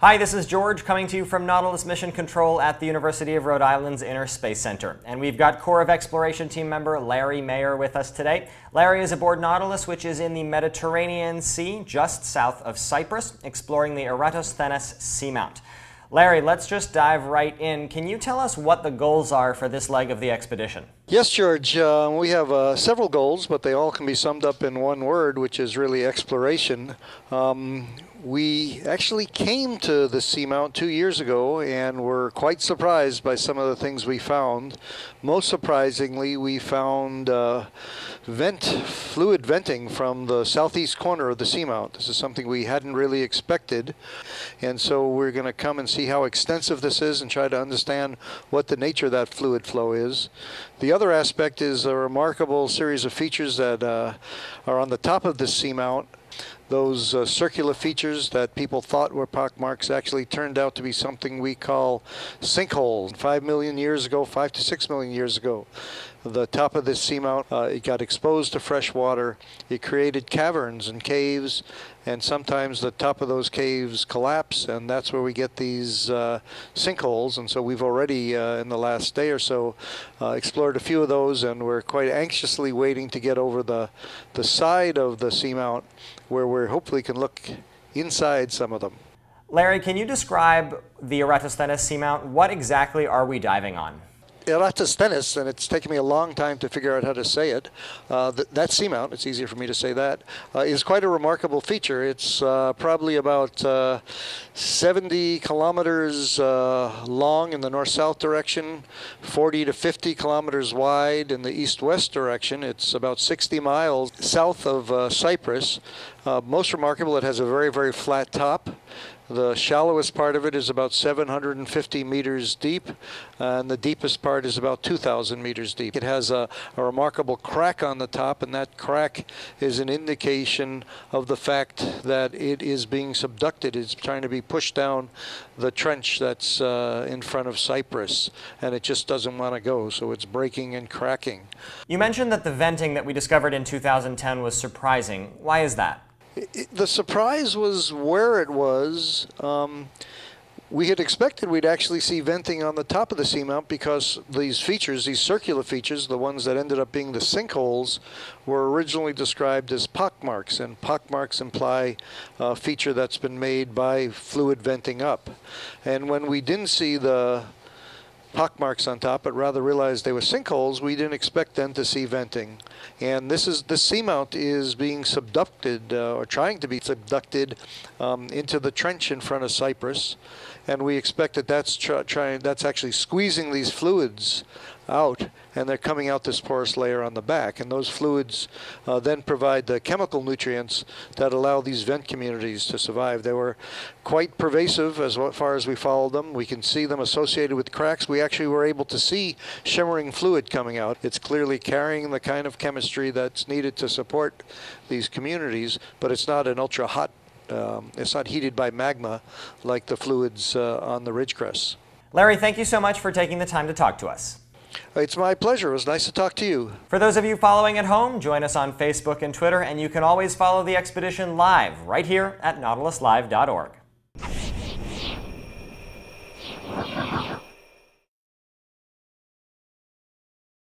Hi, this is George coming to you from Nautilus Mission Control at the University of Rhode Island's Inner Space Center. And we've got Corps of Exploration team member Larry Mayer with us today. Larry is aboard Nautilus, which is in the Mediterranean Sea, just south of Cyprus, exploring the Eratostheni seamount. Larry, let's just dive right in. Can you tell us what the goals are for this leg of the expedition? Yes, George. We have several goals, but they all can be summed up in one word, which is really exploration. We actually came to the seamount 2 years ago and were quite surprised by some of the things we found. Most surprisingly, we found fluid venting from the southeast corner of the seamount. This is something we hadn't really expected, and so we're going to come and see how extensive this is and try to understand what the nature of that fluid flow is. The other aspect is a remarkable series of features that are on the top of this seamount. Those circular features that people thought were pockmarks actually turned out to be something we call sinkholes. 5 million years ago, 5 to 6 million years ago, the top of this seamount, it got exposed to fresh water. It created caverns and caves, and sometimes the top of those caves collapse, and that's where we get these sinkholes. And so we've already, in the last day or so, explored a few of those, and we're quite anxiously waiting to get over the side of the seamount, where we hopefully can look inside some of them. Larry, can you describe the Eratostheni seamount? What exactly are we diving on? Eratostheni, and it's taken me a long time to figure out how to say it. That seamount, it's easier for me to say that, is quite a remarkable feature. It's probably about 70 kilometers long in the north-south direction, 40 to 50 kilometers wide in the east-west direction. It's about 60 miles south of Cyprus. Most remarkable, it has a very, very flat top. The shallowest part of it is about 750 meters deep, and the deepest part is about 2,000 meters deep. It has a remarkable crack on the top, and that crack is an indication of the fact that it is being subducted. It's trying to be pushed down the trench that's in front of Cyprus, and it just doesn't want to go, so it's breaking and cracking. You mentioned that the venting that we discovered in 2010 was surprising. Why is that? The surprise was where it was. We had expected we'd actually see venting on the top of the seamount because these features, these circular features, the ones that ended up being the sinkholes, were originally described as pockmarks, and pockmarks imply a feature that's been made by fluid venting up. And when we didn't see the pockmarks on top, but rather realized they were sinkholes, we didn't expect then to see venting. And this seamount is being subducted, or trying to be subducted, into the trench in front of Cyprus, and we expect that that's actually squeezing these fluids out, and they're coming out this porous layer on the back, and those fluids then provide the chemical nutrients that allow these vent communities to survive. They were quite pervasive as far as we followed them. We can see them associated with cracks. We actually were able to see shimmering fluid coming out. It's clearly carrying the kind of chemistry that's needed to support these communities, but it's not an ultra hot, it's not heated by magma like the fluids on the ridge crests. Larry, thank you so much for taking the time to talk to us. It's my pleasure. It was nice to talk to you. For those of you following at home, join us on Facebook and Twitter, and you can always follow the expedition live right here at nautiluslive.org.